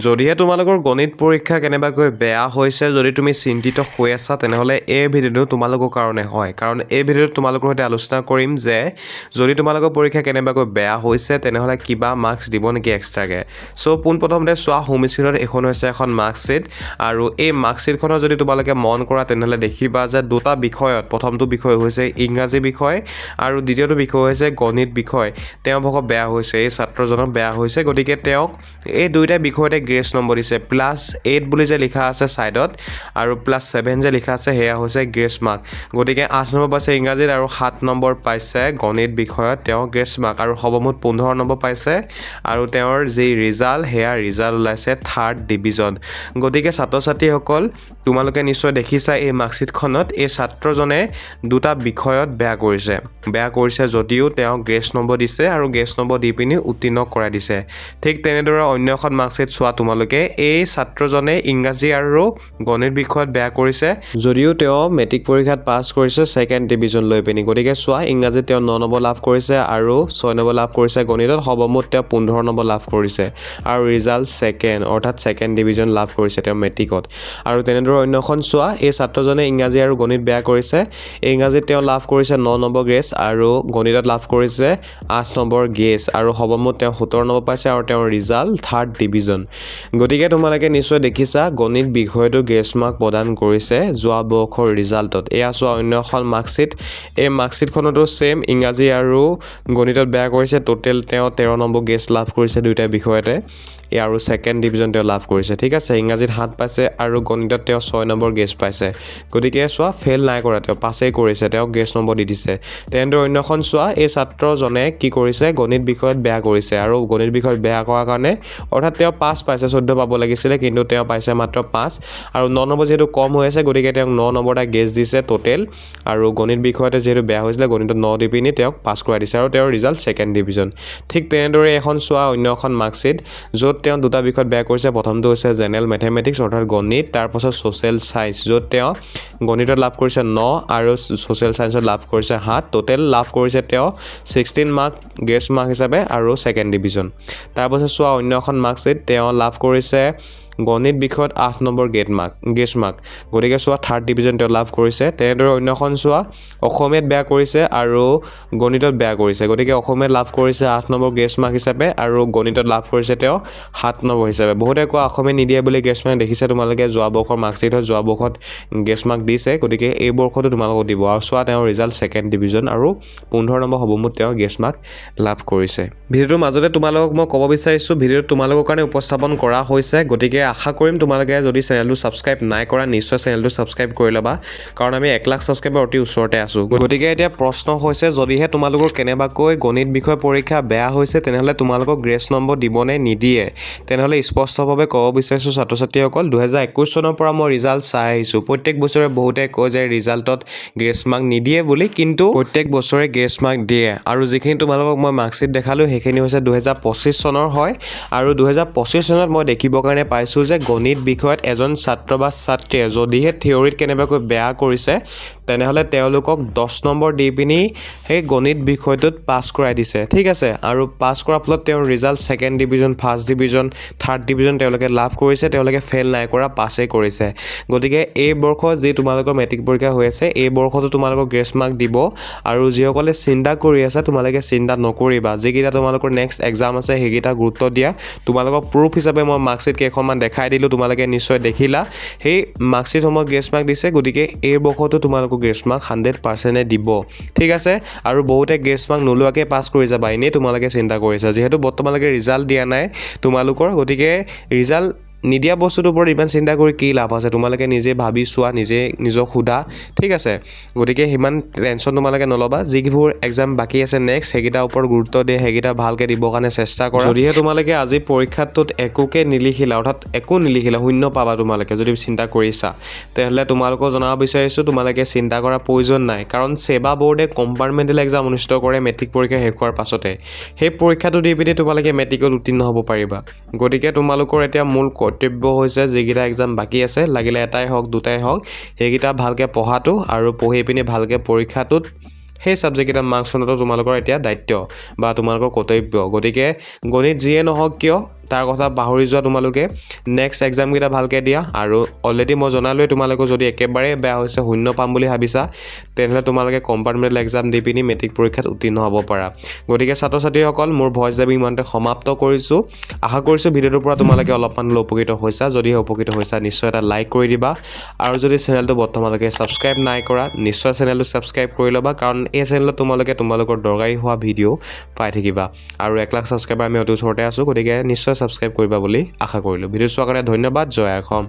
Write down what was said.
যদিহে তোমালোকৰ গণিত পৰীক্ষা কেনেবাকৈ বেয়া হৈছে যদি তুমি চিন্তিত হৈ আছা তেনেহ'লে এই ভিডিঅ'টো তোমালোকৰ কাৰণে হয় কাৰণ এই ভিডিঅ'ত তোমালোকৰ সৈতে আলোচনা কৰিম যে যদি তোমালোকৰ পৰীক্ষা কেনেবাকৈ বেয়া হৈছে তেনেহ'লে কিবা মাৰ্কছ দিব নেকি এক্সট্ৰাকৈ সো পোনপ্ৰথমতে চোৱা হোম স্ক্ৰীনত এখন হৈছে এখন মাৰ্কশ্বিট আৰু এই মাৰ্কশ্বিটখনৰ যদি তোমালোকে মন কৰা তেনেহ'লে দেখিবা যে দুটা বিষয়ত প্ৰথমটো বিষয় হৈছে ইংৰাজী বিষয় আৰু দ্বিতীয়টো বিষয় হৈছে গণিত বিষয় তেওঁ ভাগৰ বেয়া হৈছে এই ছাত্ৰজনৰ বেয়া হৈছে গতিকে তেওঁক এই দুইটা বিষয়তে গ্ৰেছ নম্বৰ দিছে +8 বুলি যে লিখা আছে সাইডত আৰু +7 যে লিখা আছে হেয়া হৈছে গ্ৰেছ মাৰ্ক গতিকে 8 নম্বৰ পাইছে ইংৰাজীত আৰু 7 নম্বৰ পাইছে গণিত বিষয়ত তেওঁ গ্ৰেছ মাৰ্ক আৰু সৰ্বমুঠ 15 নম্বৰ পাইছে আৰু তেওঁৰ যি ৰিজাল্ট হেয়া ৰিজাল্ট ওলাইছে 3rd ডিভিজন গতিকে ছাত্ৰ-ছাত্ৰীসকল তোমালোকে নিশ্চয় দেখিছা এই মাৰ্কশ্বিটখনত এই ছাত্ৰজনে দুটা বিষয়ত বেয়া কৰিছে যদিও তেওঁ গ্ৰেছ নম্বৰ দিছে আৰু গ্ৰেছ নম্বৰ দি পিনি উত্তীৰ্ণ কৰাই দিছে ঠিক তেনেদৰে অন্য এখন মাৰ্কশ্বিট চোৱা তোমালোকে এই ছাত্ৰজনে ইংৰাজী আৰু গণিত বিষয়ত বেয়া কৰিছে যদিও তেওঁ মেট্ৰিক পৰীক্ষাত পাছ কৰিছে 2nd ডিভিজন লৈ পিনি গতিকে চোৱা ইংৰাজীত তেওঁ 9 নম্বৰ লাভ কৰিছে আৰু 6 নম্বৰ লাভ কৰিছে গণিতত সৰ্বমুঠ তেওঁ 15 নম্বৰ লাভ কৰিছে আৰু ৰিজাল্ট 2nd অৰ্থাৎ 2nd ডিভিজন লাভ কৰিছে তেওঁ মেট্ৰিকত আৰু তেনেদৰে অন্যখন চোৱা এই ছাত্ৰজনে ইংৰাজী আৰু গণিত বেয়া কৰিছে ইংৰাজীত তেওঁ লাভ কৰিছে 9 নম্বৰ গ্ৰেছ আৰু গণিতত লাভ কৰিছে 8 নম্বৰ গ্ৰেছ আৰু সৰ্বমুঠ তেওঁ 17 নম্বৰ পাইছে আৰু তেওঁৰ ৰিজাল্ট 3rd ডিভিজন গতিকে তোমালোকে নিশ্চয় দেখিছা গণিত বিষয়টো গ্ৰেছ মাৰ্ক প্ৰদান কৰিছে যোৱা বৰ্ষৰ ৰিজাল্টত এয়া চোৱা অন্য এখন মাৰ্কশ্বিট এই মাৰ্কশ্বিটখনতো সেম ইংৰাজী আৰু গণিতত বেয়া কৰিছে টোটেল তেওঁ 13 নম্বৰ গ্ৰেছ লাভ কৰিছে দুইটা বিষয়তে আৰু 2nd ডিভিজন তেওঁ লাভ কৰিছে ঠিক আছে ইংৰাজীত 7 পাইছে আৰু গণিতত তেওঁ 6 নম্বৰ গ্ৰেছ পাইছে গতিকে চোৱা ফেল নাই কৰা তেওঁ পাছেই কৰিছে তেওঁ গ্ৰেছ নম্বৰ দি দিছে তেন্তে অন্যখন চোৱা এই ছাত্ৰজনে কি কৰিছে গণিত বিষয়ত বেয়া কৰিছে আৰু গণিত বিষয়ত বেয়া কৰাৰ কাৰণে অৰ্থাৎ তেওঁ 5 পাইছে 14 পাব লাগিছিলে কিন্তু তেওঁ পাইছে মাত্ৰ 5 আৰু 9 নম্বৰ যেহেতু কম হৈ আছে গতিকে তেওঁ 9 নম্বৰ এটা গ্ৰেছ দিছে টোটেল আৰু গণিত বিষয়তে যেহেতু বেয়া হৈছিলে গণিতত 9 দি পিনি তেওঁক পাছ কৰাই দিছে আৰু তেওঁৰ ৰিজাল্ট 2nd ডিভিজন ঠিক তেনেদৰে এখন চোৱা অন্য এখন মাৰ্কশ্বিট য'ত তেওঁ দুটা বিষয়ত বেয়া কৰিছে প্ৰথমটো হৈছে জেনেৰেল মেথমেটিক্স অৰ্থাৎ গণিত তাৰপাছত ছ'চিয়েল সায়েন্স য'ত তেওঁ গণিতত লাভ কৰিছে 9 আৰু ছ'চিয়েল সায়েন্সত লাভ কৰিছে 7 টোটেল লাভ কৰিছে তেওঁ 16 মাৰ্ক গ্ৰেছ মাৰ্ক হিচাপে আৰু 2nd ডিভিজন তাৰপাছত চোৱা অন্য এখন মাৰ্কশ্বিট তেওঁ লাভ কৰিছে গণিত বিষয়ত 8 নম্বৰ গ্ৰেছ মাৰ্ক গতিকে চোৱা 3rd ডিভিজন তেওঁ লাভ কৰিছে তেনেদৰে অন্যখন চোৱা অসমীয়াত বেয়া কৰিছে আৰু গণিতত বেয়া কৰিছে গতিকে অসমীয়াত লাভ কৰিছে 8 নম্বৰ গ্ৰেছ মাৰ্ক হিচাপে আৰু গণিতত লাভ কৰিছে তেওঁ 7 নম্বৰ হিচাপে বহুতে কোৱা অসমীয়া নিদিয়ে বুলি গ্ৰেছ মাৰ্ক দেখিছে তোমালোকে যোৱা বৰ্ষৰ মাৰ্কশ্বিটত যোৱা বৰ্ষত গ্ৰেছ মাৰ্ক দিছে গতিকে এই বৰ্ষতো তোমালোকক দিব আৰু চোৱা তেওঁৰ ৰিজাল্ট 2nd ডিভিজন আৰু 15 নম্বৰ সৰ্বমুঠ তেওঁ গ্ৰেছ মাৰ্ক লাভ কৰিছে ভিডিঅ'টোৰ মাজতে তোমালোকক মই ক'ব বিচাৰিছোঁ ভিডিঅ'টো তোমালোকৰ কাৰণে উপস্থাপন কৰা হৈছে গতিকে আশা কৰিম তোমালোকে যদি চেনেলটো সাবস্ক্ৰাইব নাই কৰা নিশ্চয় চেনেলটো সাবস্ক্ৰাইব কৰি ল'বা কাৰণ আমি 1 লাখ সাবস্ক্ৰাইবাৰ অতি ওচৰতে আছো গতিকে এতিয়া প্ৰশ্ন হৈছে যদিহে তোমালোকৰ কেনেবাকৈ গণিত বিষয় পৰীক্ষা বেয়া হৈছে তেনেহ'লে তোমালোকক গ্ৰেছ নম্বৰ দিবনে নিদিয়ে তেনেহ'লে স্পষ্টভাৱে ক'ব বিচাৰিছোঁ ছাত্ৰ-ছাত্ৰীসকল 2021 চনৰ পৰা মই ৰিজাল্ট চাই আহিছোঁ প্ৰত্যেক বছৰে বহুতে কয় যে ৰিজাল্টত গ্ৰেছ মাৰ্ক নিদিয়ে বুলি কিন্তু প্ৰত্যেক বছৰে গ্ৰেছ মাৰ্ক দিয়ে আৰু যিখিনি তোমালোকক মই মাৰ্কশ্বিট দেখালোঁ সেইখিনি হৈছে 2025 চনৰ হয় আৰু 2025 চনত মই দেখিবৰ কাৰণে পাইছোঁ যে গণিত বিষয়ত এজন ছাত্ৰ বা ছাত্ৰীয়ে যদিহে থিয়ৰিত কেনেবাকৈ বেয়া কৰিছে তেনেহ'লে তেওঁলোকক 10 নম্বৰ দি পিনি সেই গণিত বিষয়টোত পাছ কৰাই দিছে ঠিক আছে আৰু পাছ কৰাৰ ফলত তেওঁৰ result 2nd division 1st division 3rd division তেওঁলোকে লাভ কৰিছে তেওঁলোকে ফেল নাই কৰা পাছেই কৰিছে গতিকে এই বৰ্ষ যি তোমালোকৰ মেট্ৰিক পৰীক্ষা হৈ আছে এই বৰ্ষতো তোমালোকক গ্ৰেছ মাৰ্ক দিব আৰু যিসকলে চিন্তা কৰি আছে তোমালোকে চিন্তা নকৰিবা যিকেইটা তোমালোকৰ নেক্সট এক্সাম আছে সেইকেইটা গুৰুত্ব দিয়া তোমালোকক প্ৰুফ হিচাপে মই মাৰ্কশ্বিট কেইখনমান দেখাই দিলোঁ তোমালোকে নিশ্চয় দেখিলা সেই মাৰ্কশ্বিটসমূহ গ্ৰেছ মাৰ্ক দিছে গতিকে এই বৰ্ষতো তোমালোকক গ্ৰেছ মাৰ্ক 100% দিব ঠিক আছে আৰু বহুতে গ্ৰেছ মাৰ্ক নোলোৱাকৈ পাছ কৰি যাবা এনেই তোমালোকে চিন্তা কৰিছা যিহেতু বৰ্তমানলৈকে ৰিজাল্ট দিয়া নাই তোমালোকৰ গতিকে ৰিজাল্ট নিদিয়া বস্তুটোৰ ওপৰত ইমান চিন্তা কৰি কি লাভ আছে তোমালোকে নিজে ভাবি চোৱা নিজক সোধা ঠিক আছে গতিকে সিমান টেনশ্যন তোমালোকে নল'বা যিবোৰ এক্সাম বাকী আছে নেক্সট সেইকেইটাৰ ওপৰত গুৰুত্ব দিয়ে সেইকেইটা ভালকৈ দিবৰ কাৰণে চেষ্টা কৰা যদিহে তোমালোকে আজি পৰীক্ষাটোত একোকে নিলিখিলা অৰ্থাৎ একো নিলিখিলা শূন্য পাবা তোমালোকে যদি চিন্তা কৰিছা তেনেহ'লে তোমালোকক জনাব বিচাৰিছোঁ তোমালোকে চিন্তা কৰাৰ প্ৰয়োজন নাই কাৰণ সেৱা বোৰ্ডে কম্পাৰ্টমেণ্টেল এক্সাম অনুষ্ঠিত কৰে মেট্ৰিক পৰীক্ষা শেষ হোৱাৰ পাছতে সেই পৰীক্ষাটো দি পিনি তোমালোকে মেট্ৰিকত উত্তীৰ্ণ হ'ব পাৰিবা গতিকে তোমালোকৰ এতিয়া মূল কৰ্তব্য হৈছে যিকেইটা এক্সাম বাকী আছে লাগিলে এটাই হওক দুটাই হওক সেইকেইটা ভালকৈ পঢ়াটো আৰু পঢ়ি পিনি ভালকৈ পৰীক্ষাটোত সেই সাবজেক্ট মাৰ্কছ অনাটো তোমালোকৰ এতিয়া দায়িত্ব বা তোমালোকৰ কৰ্তব্য গতিকে গণিত যিয়ে নহওক কিয় তাৰ কথা পাহৰি যোৱা তোমালোকে নেক্সট এক্সামকেইটা ভালকৈ দিয়া আৰু অলৰেডি মই জনালোৱে তোমালোকক যদি একেবাৰে বেয়া হৈছে 0 পাম বুলি ভাবিছা তেনেহ'লে তোমালোকে কম্পাৰ্টমেণ্টেল এক্সাম দি পিনি মেট্ৰিক পৰীক্ষাত উত্তীৰ্ণ হ'ব পাৰা গতিকে ছাত্ৰ ছাত্ৰীসকল মোৰ ভইচ ডাবিং ইমানতে সমাপ্ত কৰিছোঁ আশা কৰিছোঁ ভিডিঅ'টোৰ পৰা তোমালোকে অলপমান উপকৃত হৈছা যদিহে উপকৃত হৈছা নিশ্চয় এটা লাইক কৰি দিবা আৰু যদি চেনেলটো বৰ্তমানলৈকে ছাবস্ক্ৰাইব নাই কৰা নিশ্চয় চেনেলটো ছাবস্ক্ৰাইব কৰি ল'বা কাৰণ এই চেনেলত তোমালোকৰ দৰকাৰী হোৱা ভিডিঅ' পাই থাকিবা আৰু 1 লাখ ছাবস্ক্ৰাইবাৰ আমি অতি ওচৰতে আছোঁ গতিকে নিশ্চয় ছাবস্ক্ৰাইব কৰিবা বুলি আশা কৰিলোঁ ভিডিঅ' চোৱাৰ কাৰণে ধন্যবাদ জয় অসম